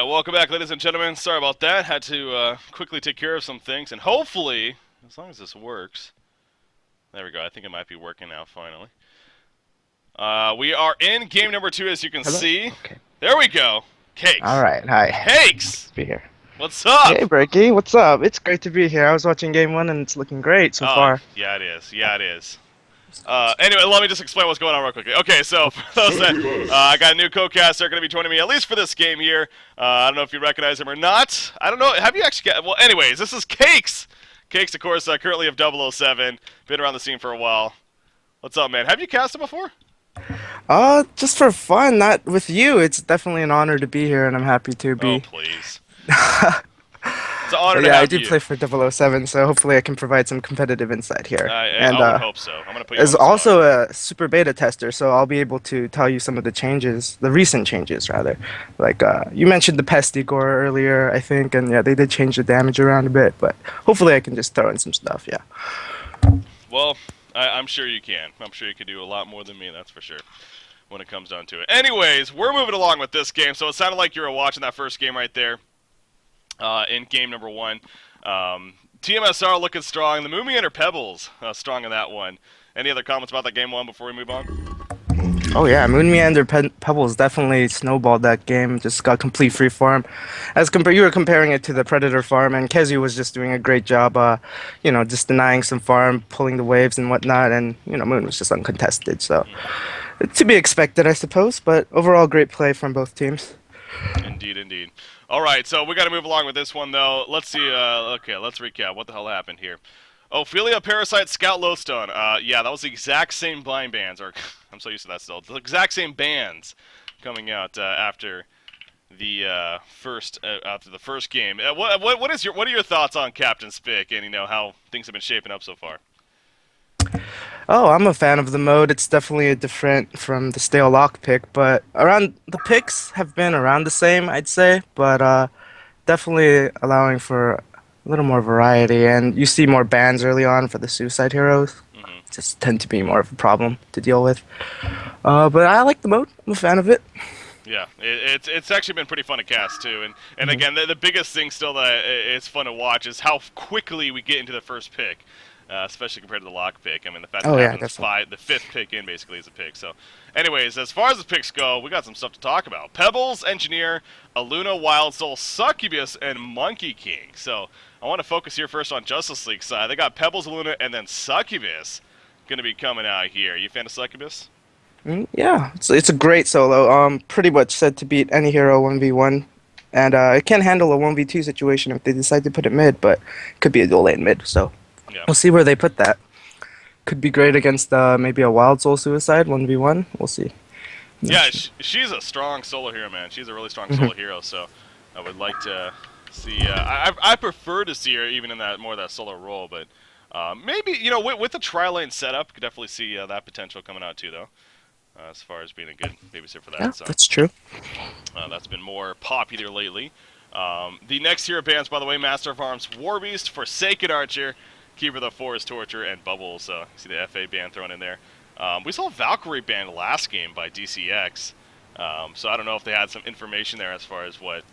Alright, welcome back, ladies and gentlemen. Sorry about that. Had to quickly take care of some things, and hopefully, as long as this works. There we go. I think it might be working now, finally. We are in game number 2, as you can Hello? see. Okay. There we go. Cakes. Alright, hi. Cakes! Be here. What's up? Hey, Breaky, what's up? It's great to be here. I was watching game 1 and it's looking great so Oh, far. yeah, it is. Yeah, it is. Anyway, let me just explain what's going on real quickly. Okay, so for those that I got a new co-caster going to be joining me at least for this game here. I don't know if you recognize him or not. I don't know. Have you actually got? Well, anyways, this is Cakes. Cakes, of course, currently of 007. Been around the scene for a while. What's up, man? Have you cast him before? Just for fun, not with you. It's definitely an honor to be here and I'm happy to Oh, be. please. It's an honor But to yeah, I have do you. play for 007, so hopefully I can provide some competitive insight here. I would hope so. I'm gonna put you on as the spot. also a super beta tester, so I'll be able to tell you some of the changes, the recent changes rather. Like you mentioned the Pesty Gore earlier, I think, and yeah, they did change the damage around a bit, but hopefully I can just throw in some stuff, yeah. Well, I'm sure you can. I'm sure you can do a lot more than me, that's for sure, when it comes down to it. Anyways, we're moving along with this game, so it sounded like you were watching that first game right there in game number 1. tmsR looking strong. The Moomy or Pebbles strong in that one. Any other comments about that game 1 before we move on? Oh yeah, Moon Meander Pebbles definitely snowballed that game. Just got complete free farm. You were comparing it to the Predator farm, and Kezu was just doing a great job. Just denying some farm, pulling the waves and whatnot, and Moon was just uncontested. So to be expected, I suppose. But overall, great play from both teams. Indeed, indeed. All right, so we got to move along with this one, though. Let's see. Okay, let's recap. What the hell happened here? Ophelia, Parasite, Scout, Lowstone. Yeah, that was the exact same blind bands, or I'm so used to that still. The exact same bands coming out after the first game. What are your thoughts on Captain's pick and how things have been shaping up so far? Oh, I'm a fan of the mode. It's definitely a different from the stale lock pick, but around the picks have been around the same, I'd say. But definitely allowing for a little more variety, and you see more bans early on for the suicide heroes. Just tend to be more of a problem to deal with. But I like the mode. I'm a fan of it. Yeah, it's actually been pretty fun to cast too, and again, the biggest thing still that it's fun to watch is how quickly we get into the first pick, especially compared to the lock pick. I mean, the fact that Oh it yeah, happens definitely. the fifth pick in basically is a pick. So, anyways, as far as the picks go, we got some stuff to talk about. Pebbles, Engineer, Aluna, Wild Soul, Succubus, and Monkey King. So, I want to focus here first on Justice League side. They got Pebbles, Aluna, and then Succubus going to be coming out here. You a fan of Succubus? Yeah, it's a great solo. Pretty much said to beat any hero 1v1, and it can handle a 1v2 situation if they decide to put it mid, but it could be a dual lane mid. So Yeah. we'll see where they put that. Could be great against maybe a Wild Soul Suicide 1v1. We'll see. Not Yeah, sure. she's a strong solo hero, man. She's a really strong solo hero, so I would like to see. I prefer to see her even in that more of that solo role, but maybe with the tri-lane setup, could definitely see that potential coming out too, though. As far as being a good babysitter for Yeah, that, so that's true. that's been more popular lately. The next hero bands, by the way, Master of Arms, Warbeast, Forsaken Archer, Keeper of the Forest, Torture, and Bubbles. You see the FA band thrown in there. We saw Valkyrie banned last game by DCX, so I don't know if they had some information there as far as what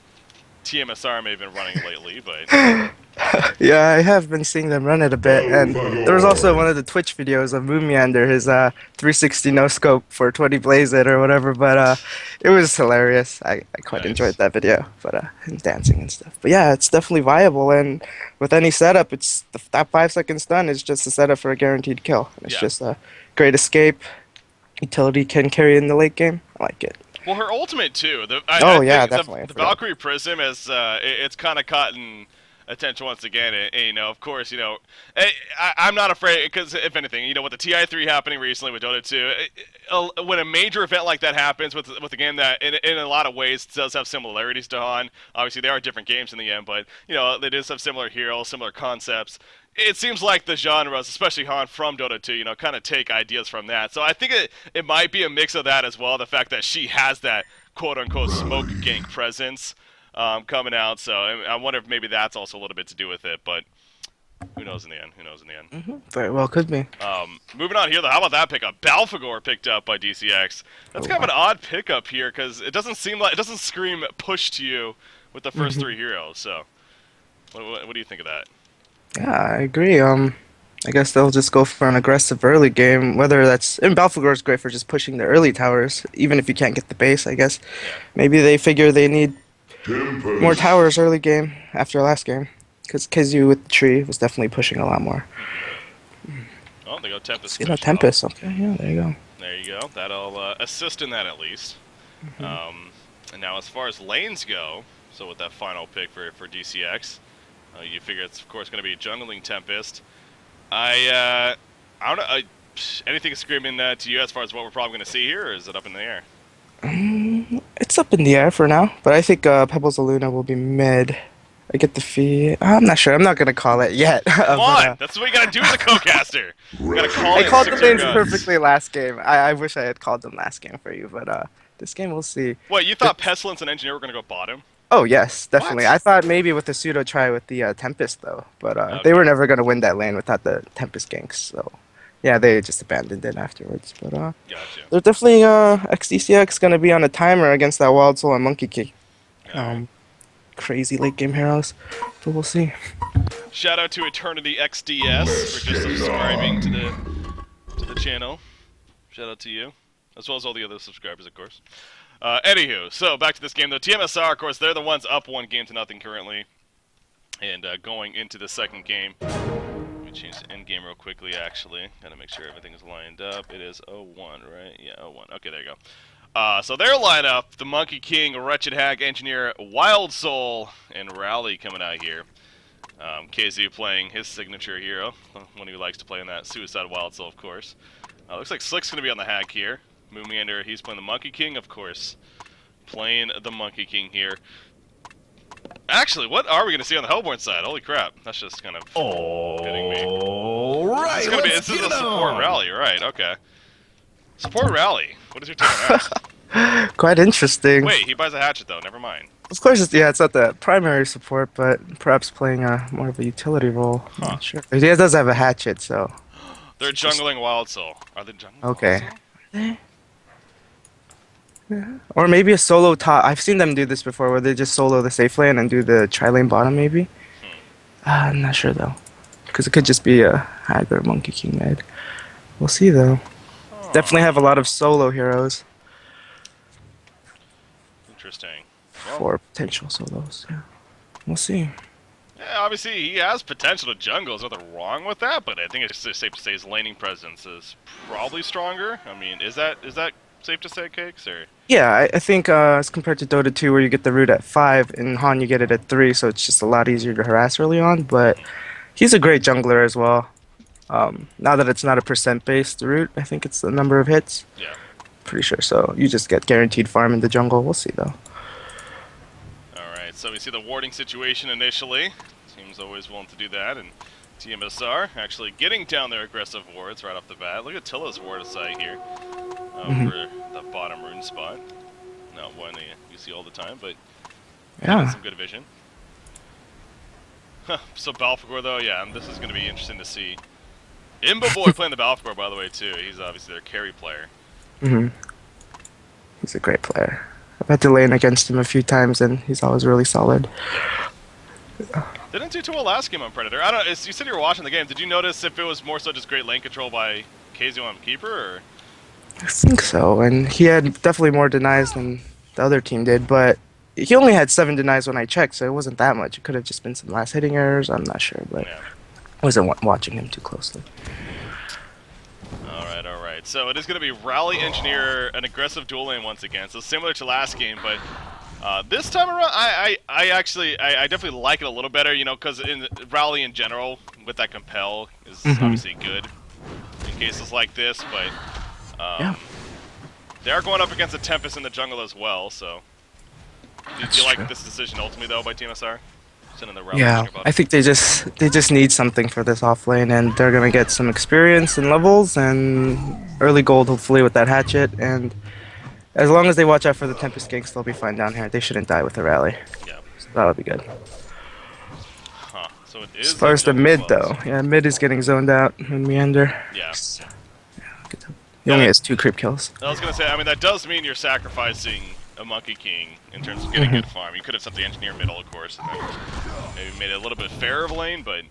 tmsR may have been running lately, but Yeah, I have been seeing them run it a bit, and there was also one of the Twitch videos of Moonmeander, his 360 no scope for 20 Blaze It or whatever, but it was hilarious. I quite nice. enjoyed that video, but him dancing and stuff. But yeah, it's definitely viable, and with any setup, that 5 second stun is just a setup for a guaranteed kill. It's Yeah. just a great escape. Utility can carry in the late game. I like it. Well, her ultimate too. Oh I yeah, think definitely. I the forgot. Valkyrie Prism has it's kind of caught attention once again. Of course, I'm not afraid because if anything, with the TI3 happening recently with Dota 2, when a major event like that happens with a game that in a lot of ways does have similarities to HoN. Obviously, they are different games in the end, but they just have similar heroes, similar concepts. It seems like the genres, especially HoN from Dota 2, kind of take ideas from that. So I think it might be a mix of that as well. The fact that she has that quote-unquote smoke gank presence coming out. So I wonder if maybe that's also a little bit to do with it. But who knows in the end? Who knows in the end? Very well, could be. Moving on here, though, how about that pickup? Balfagor picked up by DCX. That's Oh, kind of wow. an odd pickup here because it doesn't scream push to you with the first Hmm. three heroes. So, what do you think of that? Yeah, I agree. I guess they'll just go for an aggressive early game. Whether that's and Balfagor is great for just pushing the early towers, even if you can't get the base. I guess Yeah. maybe they figure they need more towers early game after last game, because Kizu with the tree was definitely pushing a lot more. Hmm. Oh, they go Tempest See, no finishing off. Tempest. Okay, yeah, there you go. There you go. That'll assist in that at least. And now, as far as lanes go, so with that final pick for DCX, you figure it's of course going to be jungling Tempest. I don't know. Anything screaming to you as far as what we're probably going to see here, or is it up in the air? It's up in the air for now, but I think Pebbles of Luna will be mid. I get the fee. I'm not sure. I'm not gonna call it yet. Come but on, that's what you got to do as a co-caster. You got to call I it and called stick the to your lanes guns. perfectly last game. I wish I had called them last game for you, but this game we'll see. What, you The- thought Pestilence and Engineer were going to go bottom? oh yes, definitely. What? I thought maybe with the pseudo try with the Tempest though, but they Okay, were never gonna win that lane without the Tempest ganks. So yeah, they just abandoned it afterwards. But gotcha. they're definitely XDCX gonna be on a timer against that Wild Soul and Monkey King. All right. Crazy late game heroes, but we'll see. Shout out to Eternity XDS for just subscribing to the channel. Shout out to you, as well as all the other subscribers, of course. Anywho, so back to this game though. tmsR, of course, they're the ones up 1-0 currently, and going into the second game. Let me change the end game real quickly. Actually, gotta make sure everything is lined up. It is 0-1, right? Yeah, 0-1. Okay, there you go. So their lineup: the Monkey King, Wretched Hag, Engineer, Wild Soul, and Rally coming out here. KZ playing his signature hero, one he likes to play in that Suicide Wild Soul, of course. Looks like Slick's going to be on the Hag here. Moomiander, he's playing the Monkey King, of course. Playing the Monkey King here. Actually, what are we going to see on the Hellborn side? Holy crap, that's just kind of fitting me. Alright, This is a support rally, right, okay. Support rally. What is your take on that? Quite interesting. Wait, he buys a hatchet though, never mind. Of course, it's not the primary support, but perhaps playing a more of a utility role. I'm Huh. not sure. He does have a hatchet, so They're jungling Wild Soul. Are they jungling okay. Wild Soul? Or maybe a solo top. I've seen them do this before, where they just solo the safe lane and do the tri-lane bottom, maybe. I'm not sure though, because it could just be a Hag or Monkey King mid. We'll see though. Definitely have a lot of solo heroes Interesting. Well, for potential solos. Yeah, we'll see. yeah, obviously he has potential to jungle. There's nothing wrong with that, but I think it's just safe to say his laning presence is probably stronger. I mean, is that safe to say, Cakes? Or Yeah, I think as compared to Dota 2, where you get the root at 5, in HoN you get it at 3, so it's just a lot easier to harass early on. But he's a great jungler as well. Now that it's not a percent-based root, I think it's the number of hits. yeah. Pretty sure. So you just get guaranteed farm in the jungle. We'll see though. All right. So we see the warding situation initially. Team's always willing to do that, and tmsR actually getting down their aggressive wards right off the bat. Look at Tilla's ward aside here for the bottom rune spot. Not one that you see all the time, but Yeah. some good vision. So Balfagor though, yeah, and this is going to be interesting to see. Imba Boy playing the Balfagor, by the way, too. He's obviously their carry player. He's a great player. I've had to lane against him a few times, and he's always really solid. Didn't do too well last game on Predator. I don't. You said you were watching the game. Did you notice if it was more so just great lane control by KZ on Keeper, or? I think so, and he had definitely more denies than the other team did, but he only had 7 denies when I checked, so it wasn't that much. It could have just been some last hitting errors. I'm not sure, but Yeah. I wasn't watching him too closely. All right, all right. So it is going to be Rally Engineer, an aggressive dual lane once again. So similar to last game, but this time around, I definitely like it a little better, you know, because in Rally in general, with that compel, is obviously good in cases like this, but Yeah. they are going up against a Tempest in the jungle as well, so. Do you like true. this decision ultimately, though, by tmsR? Sending the Rally Yeah, Engineer bottom? I think they just need something for this off lane, and they're gonna get some experience and levels and early gold hopefully with that hatchet. And as long as they watch out for the Tempest ganks, they'll be fine down here. They shouldn't die with the rally, Yeah. so that'll be good. Huh. So it is. As far as the jungle mid well, though, yeah, mid is getting zoned out and meander. Yeah. He only has 2 creep kills. I was gonna say, I mean, that does mean you're sacrificing a Monkey King in terms of getting good farm. You could have sent the engineer middle, of course, and then maybe made it a little bit fairer of a lane, but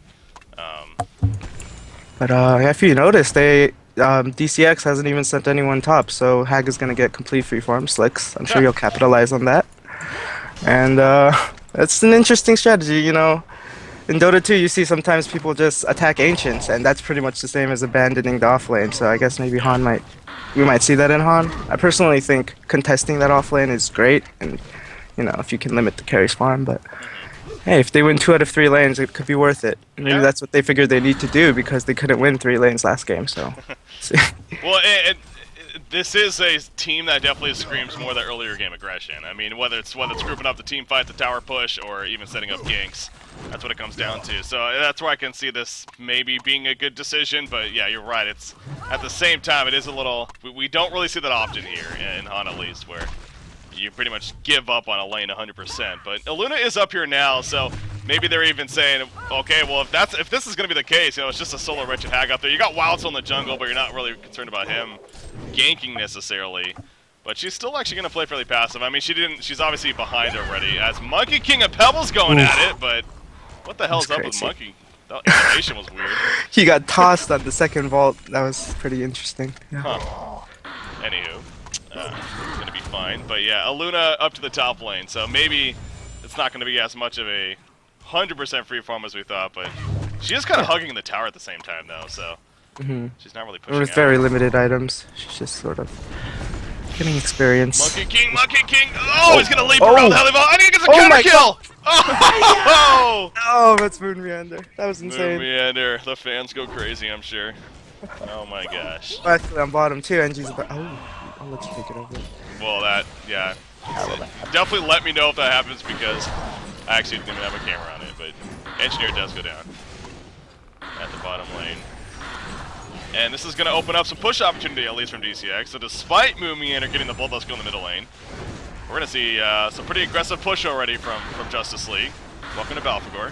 But if you notice, DCX hasn't even sent anyone top, so Hag is gonna get complete free farm slicks. I'm sure you'll capitalize on that. And it's an interesting strategy, you know. In Dota 2, you see sometimes people just attack ancients, and that's pretty much the same as abandoning the off lane. So I guess maybe we might see that in HoN. I personally think contesting that off lane is great, and you know, if you can limit the carry's farm. But hey, if they win 2 out of 3 lanes, it could be worth it. Maybe that's what they figured they need to do because they couldn't win 3 lanes last game. So, well, this is a team that definitely screams more the earlier game aggression. I mean, whether it's grouping up the team fight, the tower push, or even setting up ganks, that's what it comes down to. So that's where I can see this maybe being a good decision. But yeah, you're right. It's at the same time, it is a little. We don't really see that often here in HoN, at least, where you pretty much give up on a lane 100%. But Aluna is up here now, so maybe they're even saying, okay, well, if this is going to be the case, you know, it's just a solo wretched Hag up there. You got Wild Soul in the jungle, but you're not really concerned about him ganking necessarily. But she's still actually going to play fairly passive. I mean, she's obviously behind already. As Monkey King and Pebbles going at it, but what the hell's up with Monkey? That animation was weird. He got tossed on the second vault. That was pretty interesting. Yeah. Huh. Anywho. It's going to be fine. But yeah, Aluna up to the top lane, so maybe it's not going to be as much of a 100% free farm as we thought, but she is kind of hugging the tower at the same time, though, so she's not really pushing With out. very limited items. She's just sort of getting experience. Monkey King! Oh, he's going to leap around the heli vault. I think he gets a counter kill! Oh! Oh, that's Moon Meander. That was insane. Moon Meander. The fans go crazy, I'm sure. Oh my gosh. Actually, on bottom too, NG's about. Oh, I'll let you take it over. Well, yeah. Definitely let me know if that happens because I actually didn't even have a camera on it, but Engineer does go down at the bottom lane. And this is going to open up some push opportunity, at least from DCX. So despite Moomiander getting the Bloodlust kill in the middle lane, we're going to see some pretty aggressive push already from Justice League. Welcome to Balfagor.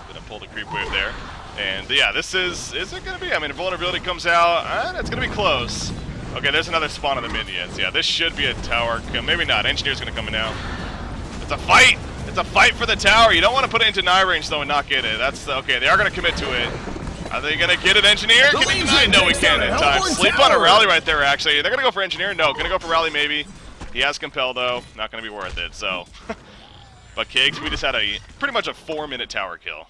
Going to pull the creep wave there. And yeah, this is it going to be? I mean, if vulnerability comes out, it's going to be close. Okay, there's another spawn of the minions. Yeah, this should be a tower. Maybe not. Engineer's going to come in now. It's a fight. It's a fight for the tower. You don't want to put it into deny range, though, and not get it. That's okay. They are going to commit to it. Are they going to get it, Engineer? Can we deny? No, we can't in time. Sleep on a rally right there, actually. They're going to go for Engineer? No, going to go for rally, maybe. He has Compel, though. Not going to be worth it, so. But Cakes, we just had pretty much a 4-minute tower kill.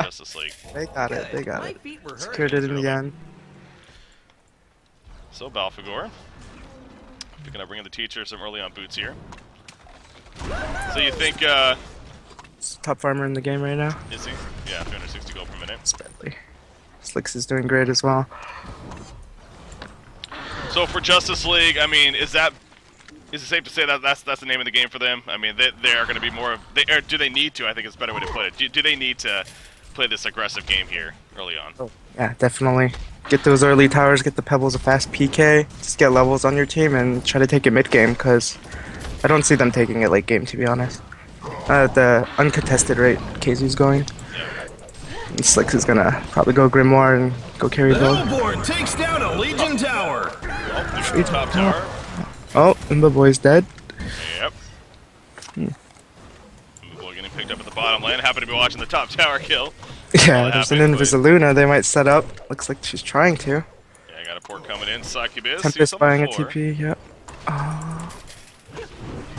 Justice League. They got it. They got it. Secured it in the end. So Balfagor, we're gonna bring in the teacher some early on boots here. So you think top farmer in the game right now? Is he? Yeah, 360 gold per minute. Spendly. Slicks is doing great as well. So for Justice League, I mean, is it safe to say that that's the name of the game for them? I mean, they are going to be more of. Do they need to? I think it's a better way to put it. Do they need to play this aggressive game here early on? Oh, yeah, definitely. Get those early towers, get the Pebbles a fast PK, just get levels on your team and try to take it mid game because I don't see them taking it late game, to be honest. At the uncontested rate KZ's going. And Slicks is gonna probably go Grimoire and go carry build. Hellborn takes down a Legion tower. Oh, top tower. Oh, Imba Boy's dead. Yep. Imba Boy getting picked up at the bottom lane. Happen to be watching the top tower kill. Yeah, there's an Invisaluna they might set up. Looks like she's trying to. Yeah, got a port coming in. Succubus. Tempest buying a TP, yep.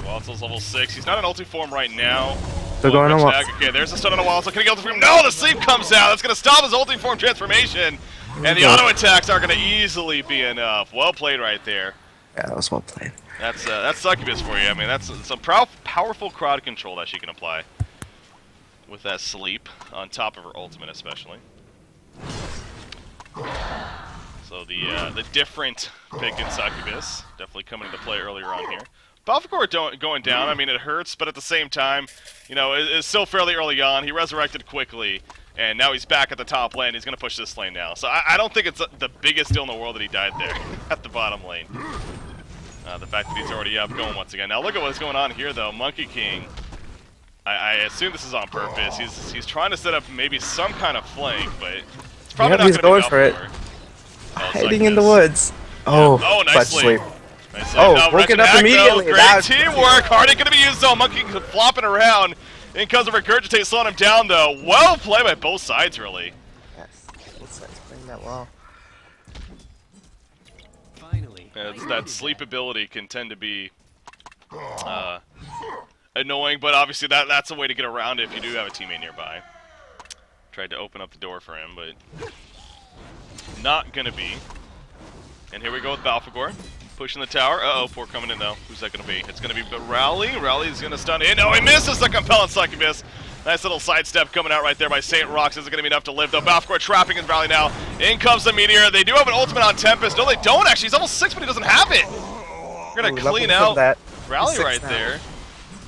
Wild Soul's level 6. He's not in ulti form right now. They're going on Wild. Okay, there's a stun on a Wild Soul. Can he get ulti form? No, the sleep comes out. That's going to stop his ulti form transformation. And the auto attacks aren't going to easily be enough. Well played right there. Yeah, that was well played. That's Succubus for you. I mean, that's some powerful crowd control that she can apply with that sleep on top of her ultimate, especially. So the different pick in Succubus definitely coming into play earlier on here. Balfagor going down. I mean, it hurts, but at the same time, you know, it's still fairly early on. He resurrected quickly, and now he's back at the top lane. He's going to push this lane now. So I don't think it's the biggest deal in the world that he died there at the bottom lane. The fact that he's already up going once again. Now look at what's going on here, though. Monkey King. I assume this is on purpose. He's trying to set up maybe some kind of flank, but it's probably not he's going to going for it. Oh, Hiding in the woods. Oh, nice sleep. Nicely. Oh, No, broken wrenching up back, immediately. though. Great That- teamwork. Hardy going to be used, though. Monkey flopping around. In comes a regurgitate, slowing him down, though. Well played by both sides, really. Yes, both sides playing that well. Finally. Yeah, that sleep ability can tend to be annoying, but obviously that's a way to get around it if you do have a teammate nearby. Tried to open up the door for him, but not gonna be. And here we go with Balfagor. Pushing the tower. Uh-oh, poor coming in, though. Who's that gonna be? It's gonna be Rally. Rally's gonna stun in. Oh, he misses the compelling succubus. Nice little sidestep coming out right there by St. Rox. Isn't going to be enough to live, though. Balfagor trapping his Rally now. In comes the Meteor. They do have an ultimate on Tempest. No, they don't, actually. He's almost 6, but he doesn't have it. We're going to clean out that. Rally right there.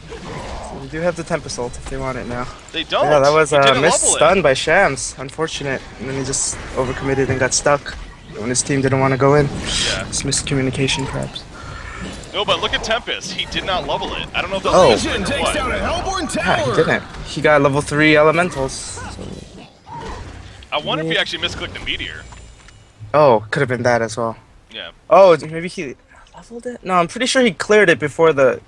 So we do have the Tempest ult if they want it now. They don't. Yeah, that was He a didn't missed level it. stun by Shams. Unfortunate. And then he just overcommitted and got stuck when his team didn't want to go in. Yeah. Just miscommunication, perhaps. No, but look at Tempest. He did not level it. I don't know if the Oh. Legion takes down a Hellborn Yeah, tower. he didn't. He got level 3 elementals. So. I wonder if he actually misclicked the Meteor. Oh, could have been that as well. Yeah. Oh, maybe he leveled it? No, I'm pretty sure he cleared it before the...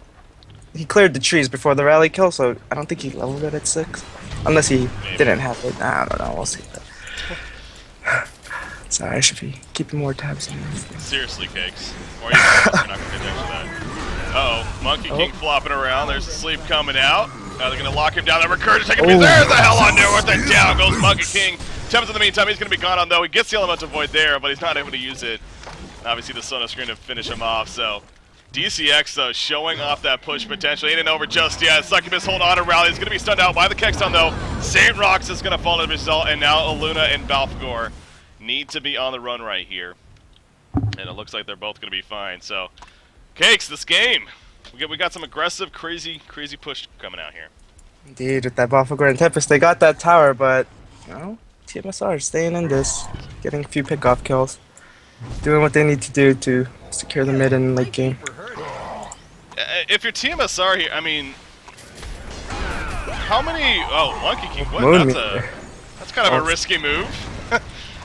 He cleared the trees before the rally kill, so I don't think he leveled it at 6. Unless he didn't have it. I don't know, we'll see. Sorry, I should be keeping more tabs on this thing. Seriously, Cakes. Or you are not going to pay attention to that. Uh-oh. Monkey King flopping around. There's the sleep coming out. Now they're going to lock him down. That Recurge taking me. There's the hell on Newarth, and down goes Monkey King. Tempest in the meantime, he's going to be gone on, though. He gets the Elemental Void there, but he's not able to use it. Obviously, the Sonos screen to finish him off, so... DCX, though, showing off that push potential. Ain't over just yet. Succubus hold on to Rally. He's going to be stunned out by the Kexton, though. St. Rox is going to fall to the result, and now Aluna and Balfagor need to be on the run right here. And it looks like they're both going to be fine. So, Cakes, this game. We got some aggressive, crazy push coming out here. Indeed, with that Balfagor and Tempest, they got that tower, but, you know, tmsR staying in this, getting a few pick-off kills, doing what they need to do to secure the mid and late game. If you're tmsR here, I mean, how many... Oh, Monkey King, what? Moon That's kind of a risky move.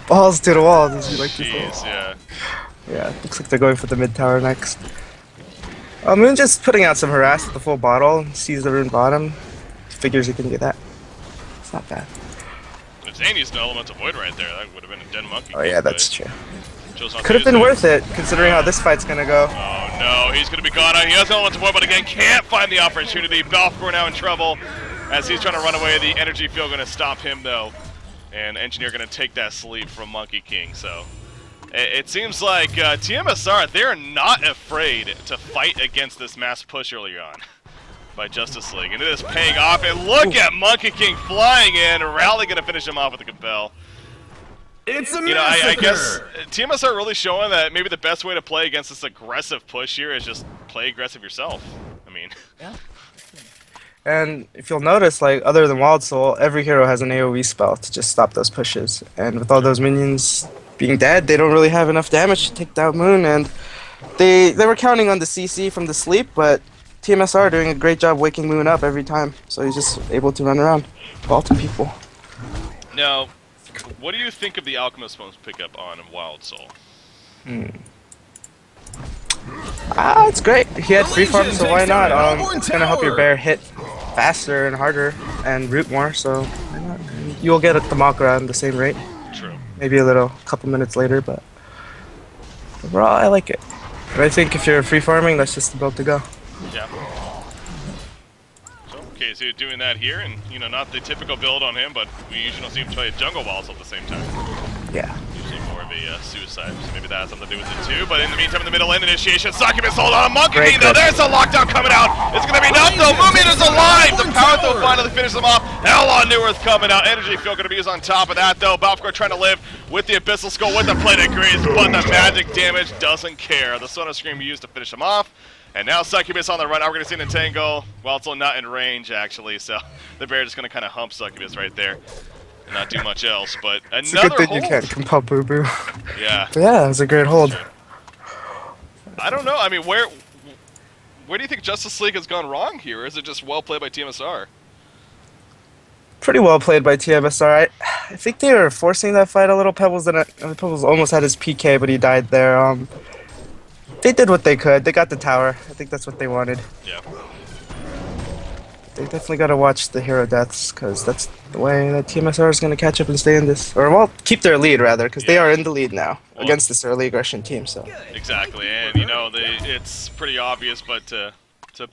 Balls to the wall, as you like to say. Jeez, yeah. Yeah, looks like they're going for the mid tower next. Moon just putting out some harass with the full bottle, sees the rune bottom, figures he can get that. It's not bad. If Zane used an Elemental Void right there, that would have been a dead Monkey Oh King, yeah, that's but true. chose not to Could have use been worth it, considering how this fight's gonna go. Oh no, he's going to be gone. He has an Elemental Void, but again, can't find the opportunity. Balfagor now in trouble as he's trying to run away. The energy field going to stop him, though. And Engineer going to take that sleep from Monkey King, so... It seems like tmsR, they're not afraid to fight against this mass push early on by Justice League. And it is paying off. And look at Monkey King flying in. Rally going to finish him off with a compel. It's a You know, I guess massacre. tmsR really showing that maybe the best way to play against this aggressive push here is just play aggressive yourself. I mean... And if you'll notice, like, other than Wild Soul, every hero has an AoE spell to just stop those pushes. And with all those minions being dead, they don't really have enough damage to take down Moon, and they were counting on the CC from the sleep, but tmsR doing a great job waking Moon up every time, so he's just able to run around, vaulting people. Now, what do you think of the Alchemist Bone's pickup on Wild Soul? It's great. He had free farm, so why not? Hellborn It's gonna help your Tower. bear hit faster and harder and root more, so why not? And you'll get the Makra at the same rate. True. Maybe a couple minutes later, but overall, I like it. And I think if you're free farming, that's just the build to go. Yeah. So, okay, so you're doing that here, and, you know, not the typical build on him, but we usually don't see him play Jungle Walls at the same time. Yeah. Usually more of a suicide, so maybe that has something to do with it too. But in the meantime, in the middle end initiation, Succubus hold on a Monkey Great King, though. grip. There's a lockdown coming out. It's going to be enough, though. Moomin is alive. The power throw finally finishes them off. Hell on Newarth coming out. Energy field going to be used on top of that, though. Balfagor trying to live with the Abyssal Skull, with the plate of grease, but the magic damage doesn't care. The Sonos Scream used to finish him off. And now Succubus on the run. Now we're going to see an entangle. Well, it's not in range, actually, so the bear just going to kind of hump Succubus right there. And not do much else, but It's a another good thing hold. you can't compel Boo Boo. Yeah. But yeah, it was a great hold. I don't know. I mean, where do you think Justice League has gone wrong here? Or is it just well played by tmsR? Pretty well played by tmsR. I think they were forcing that fight a little. Pebbles almost had his PK, but he died there. They did what they could. They got the tower. I think that's what they wanted. Yeah. They definitely got to watch the hero deaths, because that's the way that tmsR is going to catch up and stay in this. Or, well, keep their lead, rather, because they Yeah. are in the lead now Well, against this early aggression team, so. Exactly, and you know it's pretty obvious, but to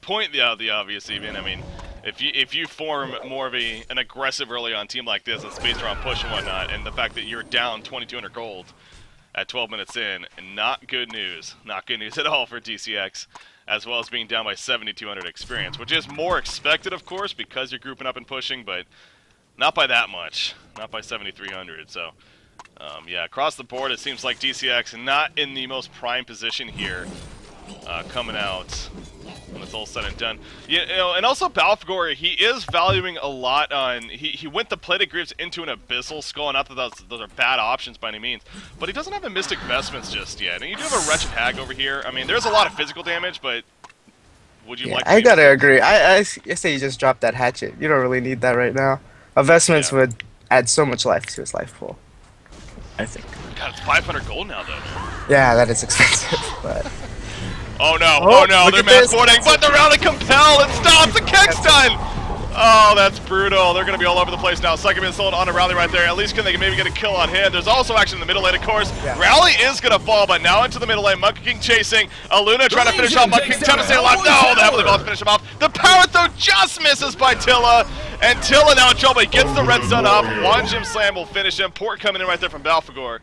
point out the obvious, even I mean, if you form more of an aggressive early on team like this, that's based around push and whatnot, and the fact that you're down 2,200 gold at 12 minutes in, not good news, not good news at all for DCX, as well as being down by 7,200 experience, which is more expected, of course, because you're grouping up and pushing, but not by that much, not by 7,300. So. Yeah, across the board, it seems like DCX not in the most prime position here, coming out when it's all said and done. You know, and also Balfagor, he is valuing a lot on. He went the plated greaves into an abyssal skull. Not that those are bad options by any means, but he doesn't have the mystic vestments just yet. And you do have a wretched hag over here. I mean, there's a lot of physical damage, but would you like? I gotta agree. I say you just drop that hatchet. You don't really need that right now. Vestments would add so much life to his life pool, I think. God, it's 500 gold now, though. Yeah, that is expensive, but... Oh no, they're at mass this. boarding, but they're out of compel, it stops, the kick's done! Oh, that's brutal, they're gonna be all over the place now. Second minute sold on a rally right there, at least can they maybe get a kill on him. There's also action in the middle lane, of course. Yeah. Rally is gonna fall, but now into the middle lane, Monkey King chasing. Aluna trying to finish off Monkey King, tmsR alive, no, the Heavenly Ball to finish him off. The power throw just misses by Tilla, and Tilla now in trouble, he gets the red sun off. One Gem Slam will finish him, Port coming in right there from Balfagor.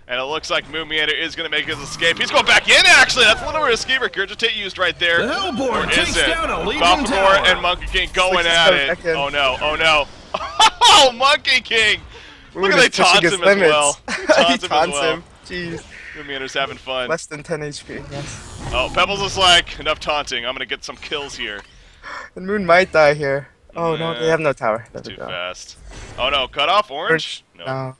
And it looks like Moon Meander is going to make his escape. He's going back in, actually. That's a little risky. Regurgitate used right there. The Hellborn takes down a Legion Balfagor tower. and Monkey King going Six is at coming it. back in. Oh, no. Oh, no. Oh, Monkey King. Look at they He's pushing taunt his him as well. he Taunts him as taunts well. him. Jeez. Moon Meander's having fun. Less than 10 HP, yes. Oh, Pebbles is like, enough taunting. I'm going to get some kills here. And Moon might die here. Oh, no, Nah. they have no tower. There we Too go. fast. Oh, no. Cut off orange? No. No.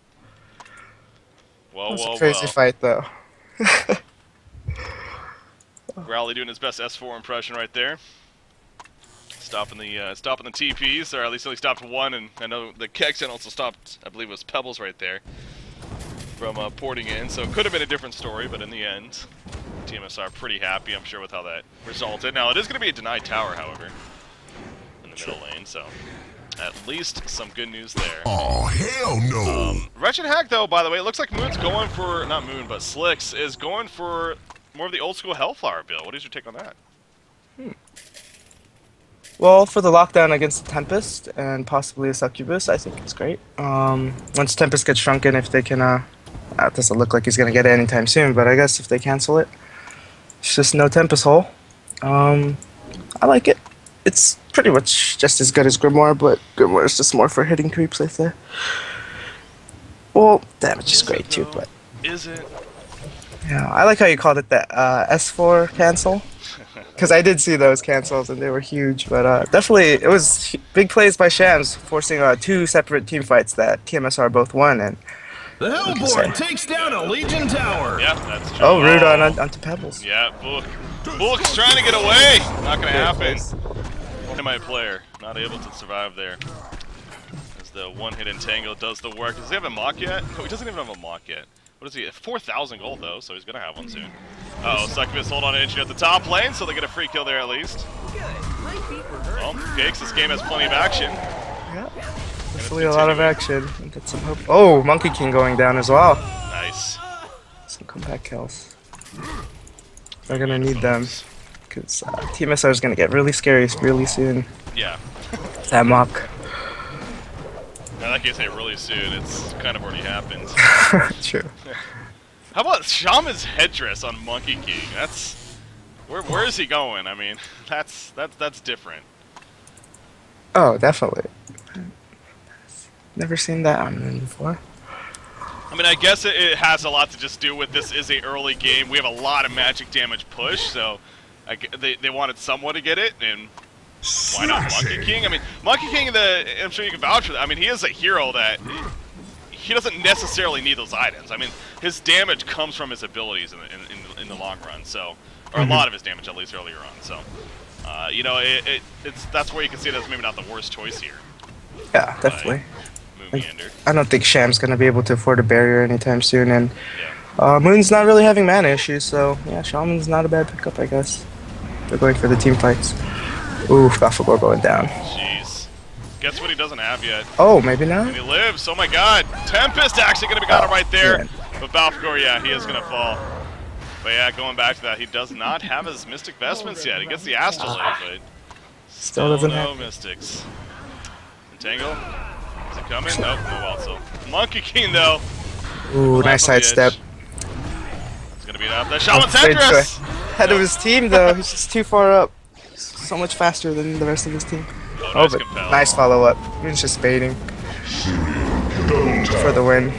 Whoa, That's whoa, a crazy whoa. fight, though. Rowley doing his best S4 impression right there. Stopping the TPs, or at least only stopped one, and I know the Kexen also stopped, I believe it was Pebbles right there, from porting in, so it could have been a different story, but in the end, tmsR pretty happy, I'm sure, with how that resulted. Now, it is going to be a denied tower, however, in the middle lane, so at least some good news there. Oh, hell no. Wretched Hack, though, by the way, it looks like Moon's going for, not Moon, but Slicks is going for more of the old school Hellflower build. What is your take on that? Well, for the lockdown against the Tempest and possibly a Succubus, I think it's great. Once Tempest gets shrunken, if they can, it doesn't look like he's going to get it anytime soon, but I guess if they cancel it, it's just no Tempest hole. I like it. It's pretty much just as good as Grimoire, but Grimoire is just more for hitting creeps, I say. Well, damage is great too, but... Is it? Yeah, I like how you called it the S4 cancel. Because I did see those cancels and they were huge, but definitely it was big plays by Shams, forcing two separate team fights that tmsR both won. And The Hellborn takes down a Legion tower. Yeah, that's true. oh, rude onto Pebbles. Yeah, Book's trying to get away. Not gonna happen. My player not able to survive there. As the one-hit entangle does the work. Does he have a mock yet? No, he doesn't even have a mock yet. What is he? 4,000 gold though, so he's gonna have one soon. Oh, Succubus hold on to entry at the top lane, so they get a free kill there at least. Well, Gakes, this game has plenty of action. Yeah, definitely a lot of action. And get some hope. Oh, Monkey King going down as well. Nice. Some comeback kills. They're gonna need them. Because tmsR is gonna get really scary really soon. Yeah. That mock. Now that case, really soon. It's kind of already happened. True. How about Shaman's headdress on Monkey King? That's where is he going? I mean, that's different. Oh, definitely. Never seen that on him before. I mean, I guess it has a lot to just do with this is a early game. We have a lot of magic damage push, so they wanted someone to get it, and why not Monkey King? I mean, Monkey King, I'm sure you can vouch for that. I mean, he is a hero that he doesn't necessarily need those items. I mean, his damage comes from his abilities in the long run, so, or a lot of his damage at least earlier on. So, you know, that's where you can see that's maybe not the worst choice here. Yeah, definitely. Moon Meander. I don't think Sham's gonna be able to afford a barrier anytime soon, and Yeah. Moon's not really having mana issues, so yeah, Shaman's not a bad pickup, I guess. They're going for the team fights. Ooh, Balfagor going down. Jeez. Guess what he doesn't have yet? Oh, maybe not? And he lives. Oh my god. Tempest actually going to be got him right there. man. But Balfagor, yeah, he is going to fall. But yeah, going back to that, he does not have his Mystic Vestments yet. He gets the Astrolabe, but Still doesn't no have. Mystics. Entangle? Is it coming? Nope, no also. Monkey King, though. Ooh, Left nice on the sidestep. edge. He's going to beat up the Shaman's Great Headdress! Head of his team, though. He's just too far up. So much faster than the rest of his team. Oh, Oh, nice but compel. nice follow-up. Moon's just baiting for the win.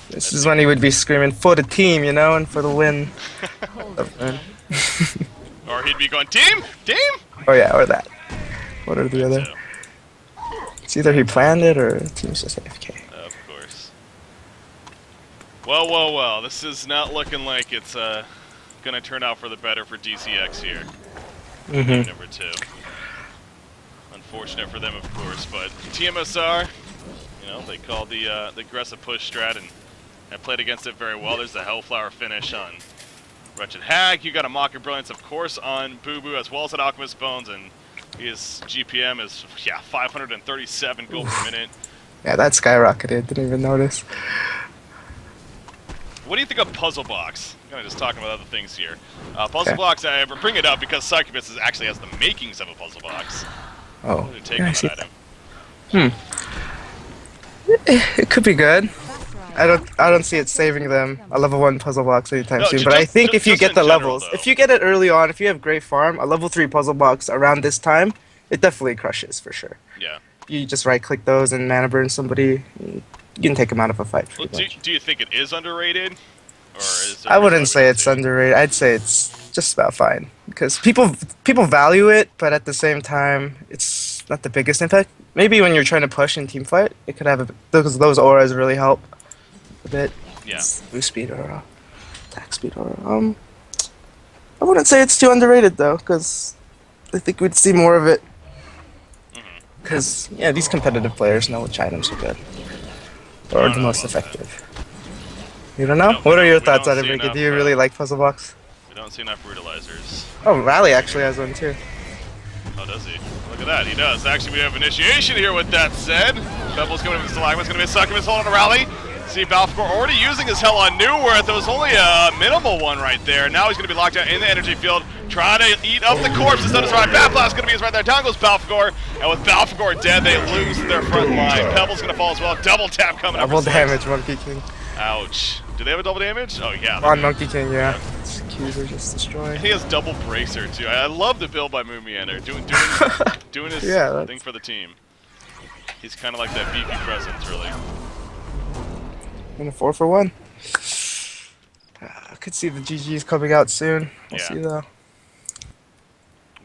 This is when he would be screaming for the team, you know, and for the win. Or he'd be going, Team! Team! Oh yeah, or that. What are the other? So, It's either he planned it or the team's just AFK. of course. Well, well, well. This is not looking like it's gonna turn out for the better for DCX here. Mm-hmm. Number 2. Unfortunate for them, of course, but tmsR, you know, they call the aggressive push strat and played against it very well. There's the Hellflower finish on Wretched Hag. You got a Mock of Brilliance, of course, on Boo Boo, as well as at Alchemist Bones, and his GPM is, yeah, 537 gold per minute. Yeah, that skyrocketed. Didn't even notice. What do you think of Puzzle Box? I'm kind of just talking about other things here. Puzzle Box, I bring it up because Succubus actually has the makings of a Puzzle Box. Oh, What do you take yeah, I on see that item? It could be good. I don't see it saving them a level 1 puzzle box anytime No, soon. ju- But I just- think ju- if you just get in the general, levels, though. if you get it early on, if you have great farm, a level 3 puzzle box around this time, it definitely crushes for sure. Yeah. You just right click those and mana burn somebody. You can take them out of a fight Well, pretty much. do you think it is underrated? Or is there I a wouldn't reason say why we it's don't see it? underrated. I'd say it's just about fine because people value it, but at the same time, it's not the biggest impact. Maybe when you're trying to push in team fight, it could have those auras really help a bit. Yeah. It's boost speed or attack speed or I wouldn't say it's too underrated though, because I think we'd see more of it. Because yeah, these competitive players know which items are good or the most effective. You don't know? No, What are your we thoughts don't on it, see Ricky? enough, Do you really like Puzzle Box? We don't see enough brutalizers. Oh, Rally actually has one too. Oh, does he? Look at that, he does. Actually, we have initiation here with that said. Pebble's going to be Stalagma's going to be a Succubus holding a rally. See Balfagor already using his Hell on New Worth. There was only a minimal one right there. Now he's going to be locked out in the energy field, trying to eat up the corpses. That is right. Bat Blast going to be his right there. Down goes Balfagor. And with Balfagor dead, they lose their front line. Pebble's going to fall as well. Double tap coming up. Double for six. damage, Monkey King. Ouch. Do they have a double damage? Oh, yeah. On Monkey King, yeah. Qs are just destroyed. He has double bracer too. I love the build by Moomiander, doing his Yeah, that's- thing for the team. He's kind of like that beefy presence, really. In a 4-for-1. I could see the GGs coming out soon. We'll Yeah. see though.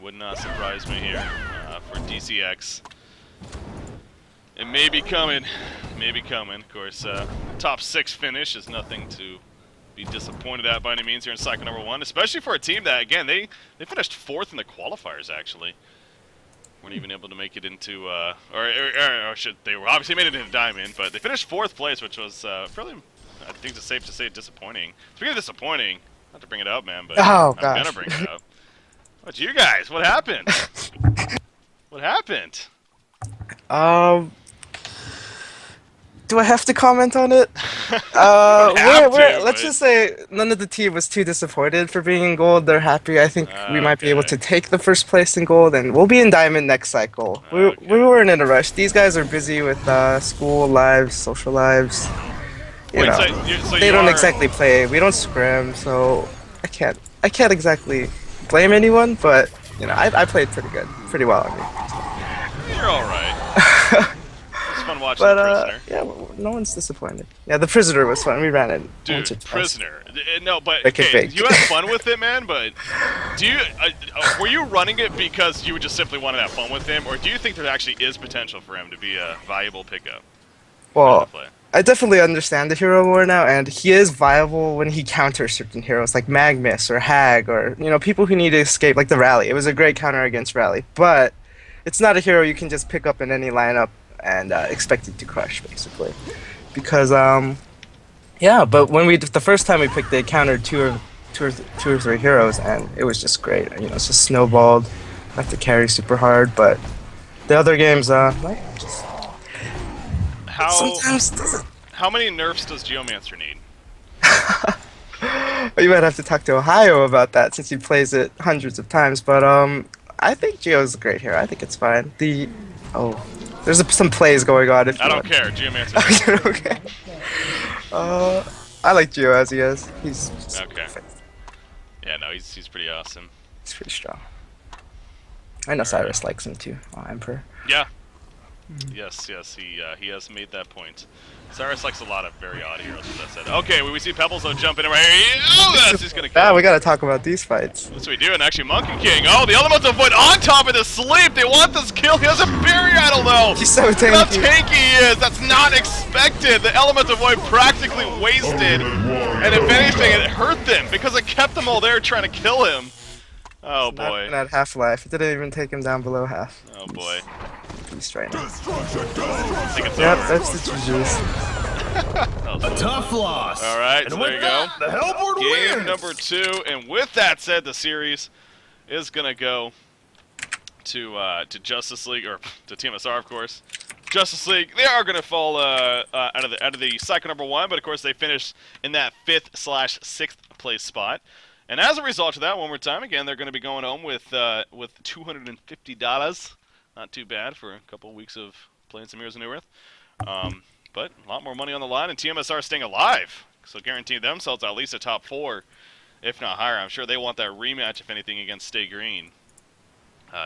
Would not surprise me here for DCX. It may be coming. Maybe coming. Of course, top 6 finish is nothing to be disappointed at by any means here in cycle number 1, especially for a team that, again, they finished 4th in the qualifiers, actually. Weren't even able to make it into, or should they were obviously made it into Diamond, but they finished 4th place, which was fairly, I think it's safe to say, disappointing. Speaking of disappointing, not to bring it up, man, but Oh, I'm gosh. gonna bring it up. What you guys? What happened? What happened? Do I have to comment on it? have Let's to, just say none of the team was too disappointed for being in gold. They're happy. I think we might be able to Okay. take the first place in gold, and we'll be in diamond next cycle. Okay. We weren't in a rush. These guys are busy with school lives, social lives. You Wait, know, so they you don't are- exactly play. We don't scrim, so I can't exactly blame anyone. But you know, I played pretty well. I mean. You're all right. It's fun watching But the prisoner. yeah, no one's disappointed. Yeah, the prisoner was fun. We ran it once or Dude, twice. prisoner. No, but Make it okay, big. you had fun with it, man. But do you were you running it because you would just simply want to have fun with him, or do you think there actually is potential for him to be a valuable pickup? Well, Play? I definitely understand the hero more now, and he is viable when he counters certain heroes like Magnus or Hag or people who need to escape, like the Rally. It was a great counter against Rally, but it's not a hero you can just pick up in any lineup and expect it to crush, basically, because Yeah, but when the first time we picked, they countered two or three heroes, and it was just great. You know, it's just snowballed. I have to carry super hard, but the other games, like, just How sometimes doesn't. how many nerfs does Geomancer need? You might have to talk to Ohio about that since he plays it hundreds of times. But I think Geo's a great hero. I think it's fine. There's some plays going on. If I you don't want. care. Geomancer. Okay. I like Geo as he is. He's Okay. Yeah, no, he's pretty awesome. he's pretty strong. I know Cyrus likes him too. Emperor. Yeah. Yes, he has made that point. Cyrus likes a lot of very odd heroes, as I said. Okay, we see Pebbles though jumping in right here. Oh, that's he's gonna kill. Yeah, him. we gotta talk about these fights. What's we doing? Actually, Monkey King. Oh, the Elemental Void on top of the sleep. They want this kill. He has a Barrier Idol though. He's so Look how tanky. tanky he is. That's not expected. The Elemental Void practically wasted. And if anything, it hurt them because it kept them all there trying to kill him. Oh Not boy. even at half life. It didn't even take him down below half. Oh boy. Beast right now. I think it's Yep, over. that's the GG's. A tough loss. All right, and so with there you go. that, the Hellboard Game wins. number 2, and with that said, the series is gonna go to Justice League, or to tmsR, of course. Justice League, they are gonna fall out of the cycle number 1, but of course they finished in that 5th/6th place spot. And as a result of that, one more time again, they're gonna be going home with $250. Not too bad for a couple of weeks of playing some Heroes of New Earth. But a lot more money on the line, and tmsR staying alive, so guaranteeing themselves at least a top 4, if not higher. I'm sure they want that rematch, if anything, against Stay Green.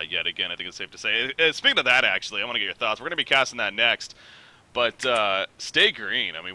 Yet again, I think it's safe to say. Speaking of that, actually, I want to get your thoughts. We're going to be casting that next. But Stay Green, I mean,